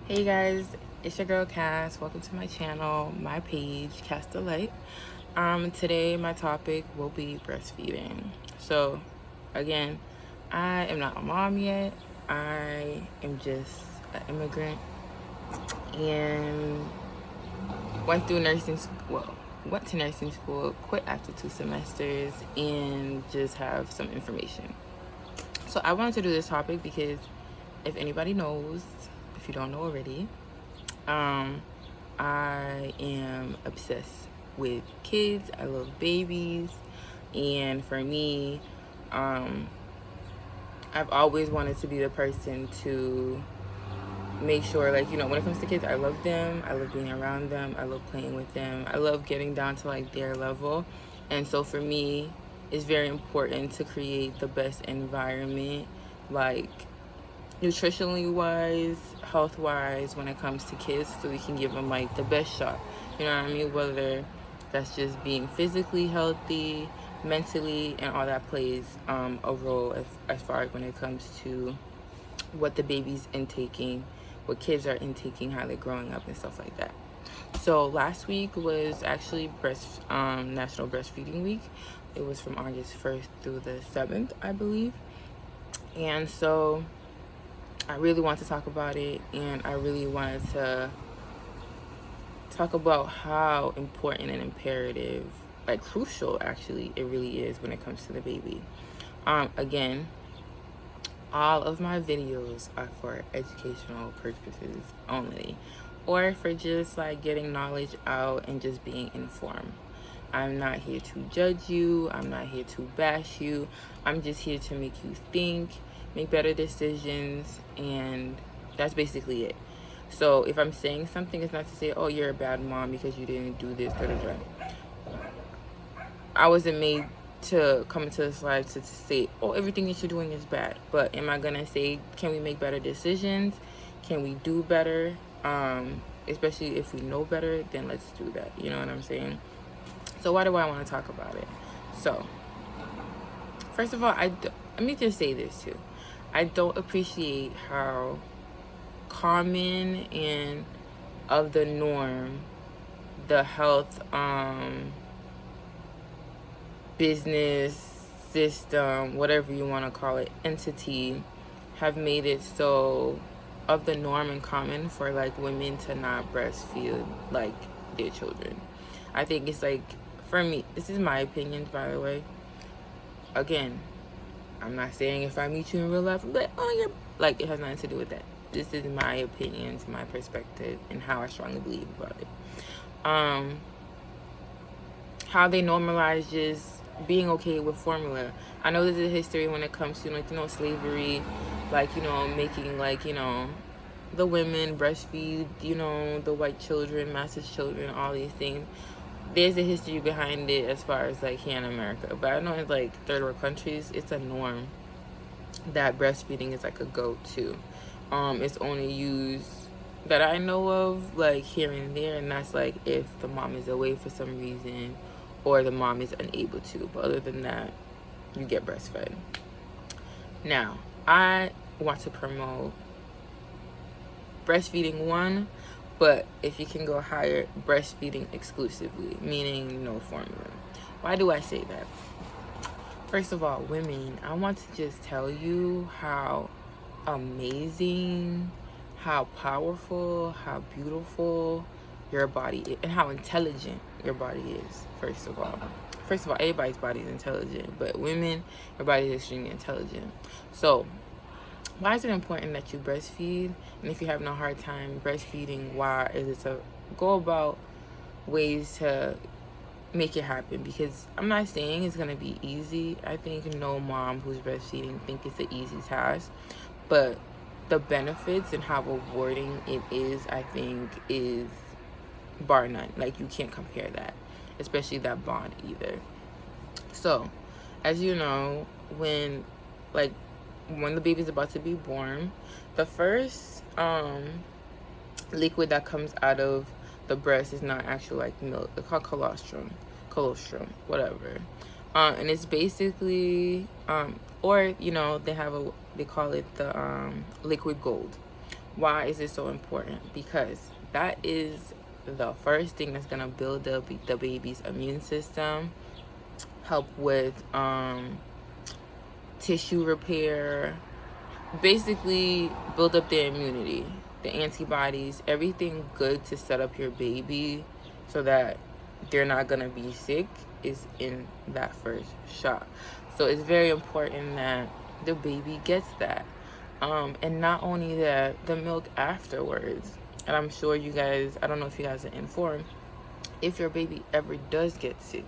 Hey guys, it's your girl Cass. Welcome to my channel, my page, Cass Delight. Today my topic will be breastfeeding. So, again, I am not a mom yet. I am just an immigrant and went to nursing school, quit after 2 semesters, and just have some information. So I wanted to do this topic because if anybody knows, if you don't know already, I am obsessed with kids. I love babies. And for me, I've always wanted to be the person to make sure, like, when it comes to kids, I love them. I love being around them. I love playing with them. I love getting down to, like, their level. And so for me, it's very important to create the best environment, like, nutritionally wise, health wise, when it comes to kids, so we can give them like the best shot. You know what I mean? Whether that's just being physically healthy, mentally, and all that plays a role as far as when it comes to what the baby's intaking, what kids are intaking, how they're growing up, and stuff like that. So last week was actually National Breastfeeding Week. It was from August 1st through the 7th, I believe. And so I really want to talk about it, and I really wanted to talk about how important and imperative, like crucial actually, it really is when it comes to the baby. Again, all of my videos are for educational purposes only, or for just like getting knowledge out and just being informed. I'm not here to judge you. I'm not here to bash you. I'm just here to make you think, make better decisions, and that's basically it. So if I'm saying something, it's not to say, oh, you're a bad mom because you didn't do this, da, da, da. I wasn't made to come into this life to say, oh, everything that you're doing is bad. But am I gonna say, can we make better decisions? Can we do better? Especially if we know better, then let's do that. You know what I'm saying? So why do I want to talk about it? So, first of all, let me just say this too. I don't appreciate how common and of the norm the health business system, whatever you want to call it, entity, have made it so of the norm and common for like women to not breastfeed like their children. I think it's like, for me, this is my opinion, by the way. Again, I'm not saying if I meet you in real life, I'm like, oh, you're like, it has nothing to do with that. This is my opinions, my perspective, and how I strongly believe about it. How they normalize just being okay with formula. I know there's a history when it comes to, like, slavery, like, making, like, the women breastfeed, the white children, massive children, all these things. There's a history behind it as far as like here in America, but I know in like third world countries it's a norm that breastfeeding is like a go-to. It's only used that I know of like here and there, and that's like if the mom is away for some reason or the mom is unable to, but other than that, you get breastfed. Now, I want to promote breastfeeding one, but if you can go higher, breastfeeding exclusively, meaning no formula. Why do I say that? First of all, women, I want to just tell you how amazing, how powerful, how beautiful your body is, and how intelligent your body is. First of all, everybody's body is intelligent, but women, your body is extremely intelligent. So why is it important that you breastfeed? And if you're having a hard time breastfeeding, why is it to go about ways to make it happen? Because I'm not saying it's going to be easy. I think no mom who's breastfeeding think it's an easy task. But the benefits and how rewarding it is, I think, is bar none. Like, you can't compare that, especially that bond either. So, as you know, when the baby's about to be born, the first liquid that comes out of the breast is not actually like milk. It's called colostrum, whatever. And it's basically or they call it the liquid gold. Why is it so important? Because that is the first thing that's going to build up the baby's immune system, help with tissue repair, basically build up their immunity, the antibodies, everything good to set up your baby so that they're not going to be sick is in that first shot. So it's very important that the baby gets that. And not only that, the milk afterwards. And I'm sure you guys, I don't know if you guys are informed, if your baby ever does get sick,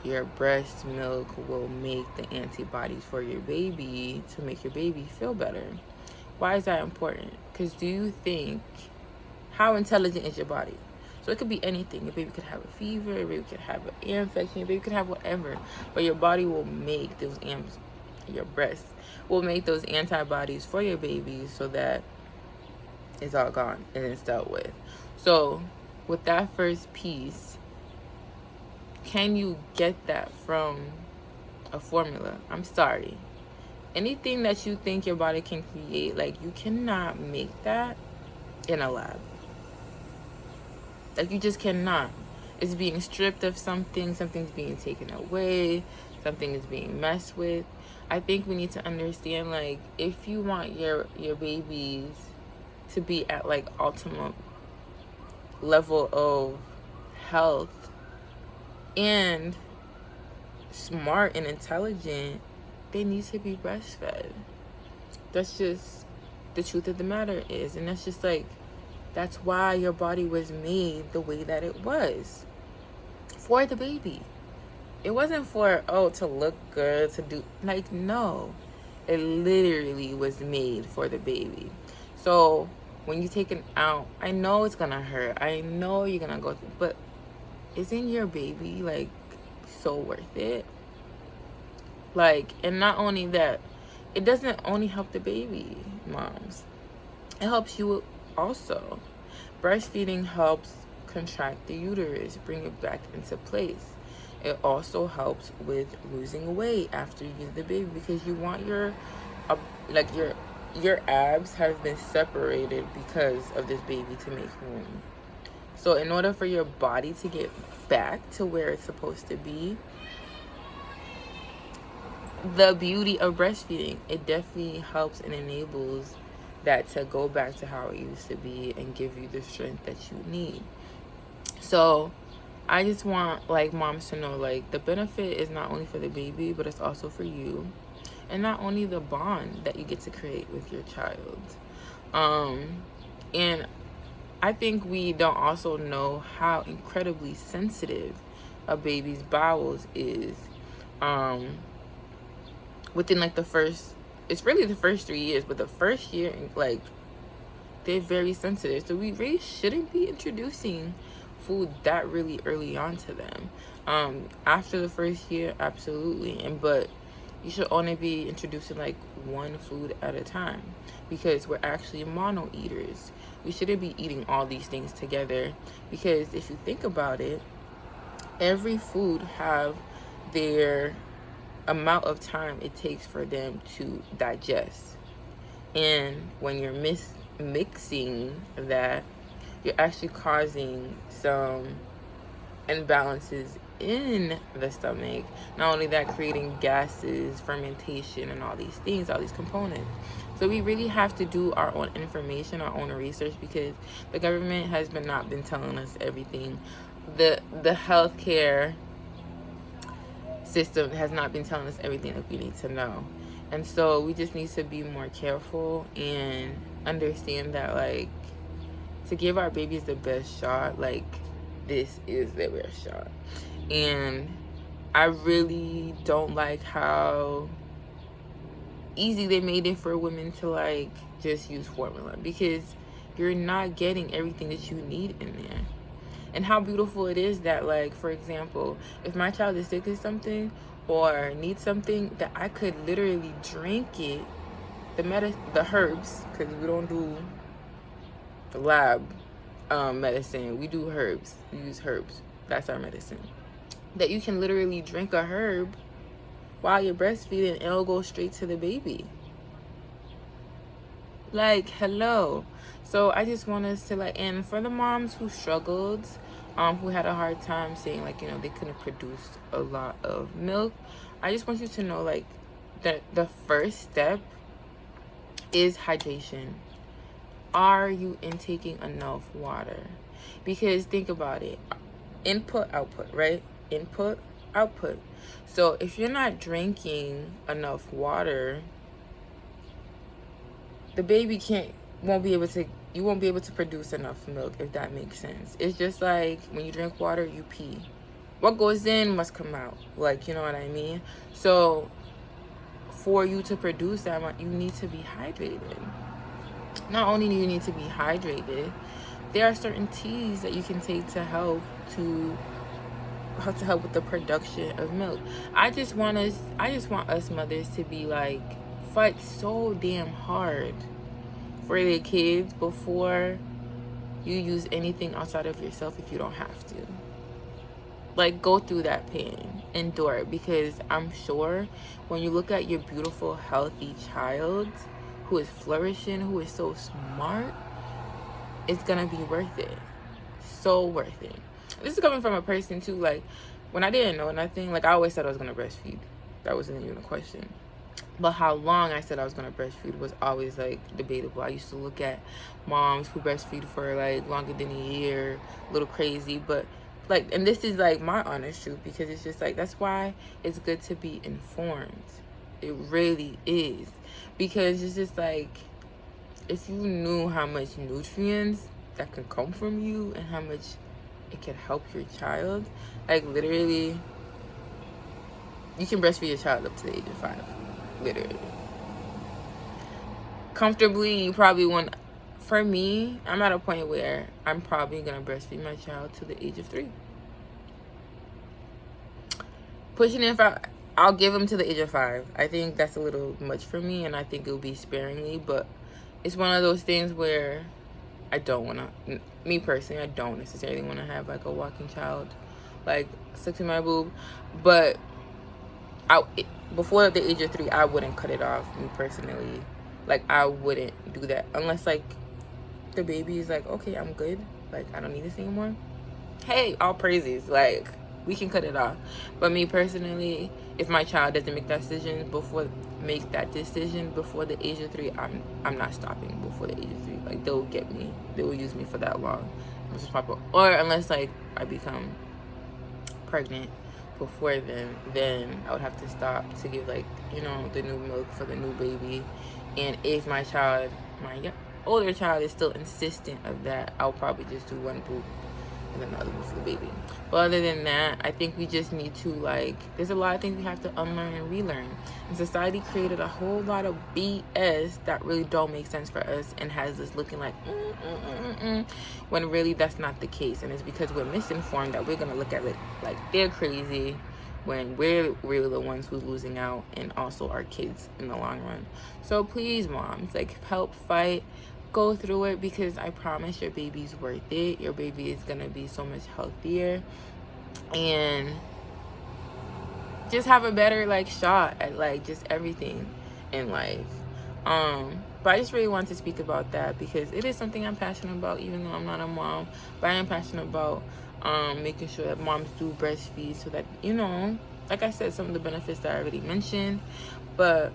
your breast milk will make the antibodies for your baby to make your baby feel better. Why is that important? Because do you think, how intelligent is your body? So it could be anything. Your baby could have a fever, your baby could have an ear infection, your baby could have whatever. But your body will make those your breast will make those antibodies for your baby so that it's all gone and it's dealt with. So with that first piece, can you get that from a formula? I'm sorry. Anything that you think your body can create, like, you cannot make that in a lab. Like, you just cannot. It's being stripped of something, something's being taken away, something is being messed with. I think we need to understand, like, if you want your babies to be at, like, ultimate level of health and smart and intelligent, they need to be breastfed. That's just the truth of the matter is. And that's just like, that's why your body was made the way that it was, for the baby. It wasn't for, oh, to look good, to do, like, no. It literally was made for the baby. So when you take it out, I know it's gonna hurt. I know you're gonna go through, but isn't your baby, like, so worth it? Like, and not only that, it doesn't only help the baby moms. It helps you also. Breastfeeding helps contract the uterus, bring it back into place. It also helps with losing weight after you get the baby, because you want your abs have been separated because of this baby to make room. So in order for your body to get back to where it's supposed to be, the beauty of breastfeeding, it definitely helps and enables that to go back to how it used to be and give you the strength that you need. So I just want, like, moms to know, like, the benefit is not only for the baby, but it's also for you, and not only the bond that you get to create with your child. And I think we don't also know how incredibly sensitive a baby's bowels is within, like, it's really the first 3 years, but the first year, like, they're very sensitive. So we really shouldn't be introducing food that really early on to them. After the first year, absolutely. But you should only be introducing, like, one food at a time, because we're actually mono eaters. We shouldn't be eating all these things together, because if you think about it, every food have their amount of time it takes for them to digest. And when you're mixing that, you're actually causing some imbalances in the stomach. Not only that, creating gases, fermentation, and all these things, all these components. So we really have to do our own information, our own research, because the government has not been telling us everything. The healthcare system has not been telling us everything that we need to know. And so we just need to be more careful and understand that, like, to give our babies the best shot, like, this is their best shot. And I really don't like how easy they made it for women to, like, just use formula, because you're not getting everything that you need in there. And how beautiful it is that, like, for example, if my child is sick of something or needs something, that I could literally drink it, the herbs, because we don't do the lab medicine. We do herbs. We use herbs. That's our medicine. That you can literally drink a herb while you're breastfeeding, and it'll go straight to the baby. Like, hello. So I just want us to like, and for the moms who struggled, who had a hard time saying like, you know, they couldn't produce a lot of milk, I just want you to know like that the first step is hydration. Are you intaking enough water? Because think about it, input, output, right? Input, output. So if you're not drinking enough water, the baby won't be able to, you won't be able to produce enough milk, if that makes sense. It's just like when you drink water, you pee. What goes in must come out. Like, you know what I mean? So for you to produce that, you need to be hydrated. Not only do you need to be hydrated, there are certain teas that you can take to help with the production of milk. I just want us mothers to be like, fight so damn hard for their kids before you use anything outside of yourself if you don't have to. Like, go through that pain, endure it, because I'm sure when you look at your beautiful, healthy child who is flourishing, who is so smart, it's gonna be worth it. So worth it. This is coming from a person too, like, when I didn't know nothing, like, I always said I was gonna breastfeed. That wasn't even a question. But how long I said I was gonna breastfeed was always like debatable. I used to look at moms who breastfeed for like longer than a year, a little crazy, but like, and this is like my honest truth, because it's just like, that's why it's good to be informed. It really is, because it's just like, if you knew how much nutrients that can come from you and how much it can help your child, like, literally, you can breastfeed your child up to the age of 5. Literally. Comfortably, you probably want, for me, I'm at a point where I'm probably going to breastfeed my child to the age of 3. Pushing it, I'll give him to the age of 5. I think that's a little much for me, and I think it will be sparingly, but it's one of those things where I don't want to, me personally, I don't necessarily want to have like a walking child, like, stuck to my boob, but before the age of 3, I wouldn't cut it off, me personally. Like, I wouldn't do that unless like the baby is like, okay, I'm good, like, I don't need this anymore. Hey, all praises, like, we can cut it off. But me personally, if my child doesn't make that decision before the age of 3, I'm not stopping before the age of 3. Like, they'll get me, they will use me for that long, or unless like I become pregnant before then I would have to stop to give, like, you know, the new milk for the new baby. And if my older child is still insistent of that, I'll probably just do one boob and then the other boob for the baby. But other than that, I think we just need to, like, there's a lot of things we have to unlearn and relearn. And society created a whole lot of BS that really don't make sense for us and has us looking like when really that's not the case. And it's because we're misinformed that we're gonna look at it like they're crazy, when we're really the ones who's losing out, and also our kids in the long run. So please, moms, like, help fight, go through it, because I promise your baby's worth it. Your baby is gonna be so much healthier and just have a better like shot at like just everything in life. But I just really want to speak about that because it is something I'm passionate about, even though I'm not a mom. But I am passionate about making sure that moms do breastfeed, so that, you know, like I said, some of the benefits that I already mentioned, but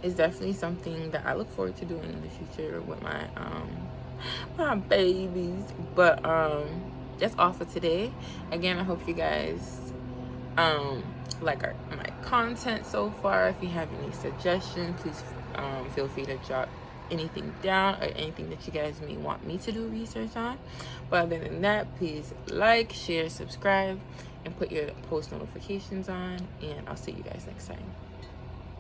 it's definitely something that I look forward to doing in the future with my babies. But that's all for today. Again, I hope you guys like my content so far. If you have any suggestions, please feel free to drop anything down, or anything that you guys may want me to do research on. But other than that, please like, share, subscribe, and put your post notifications on, and I'll see you guys next time.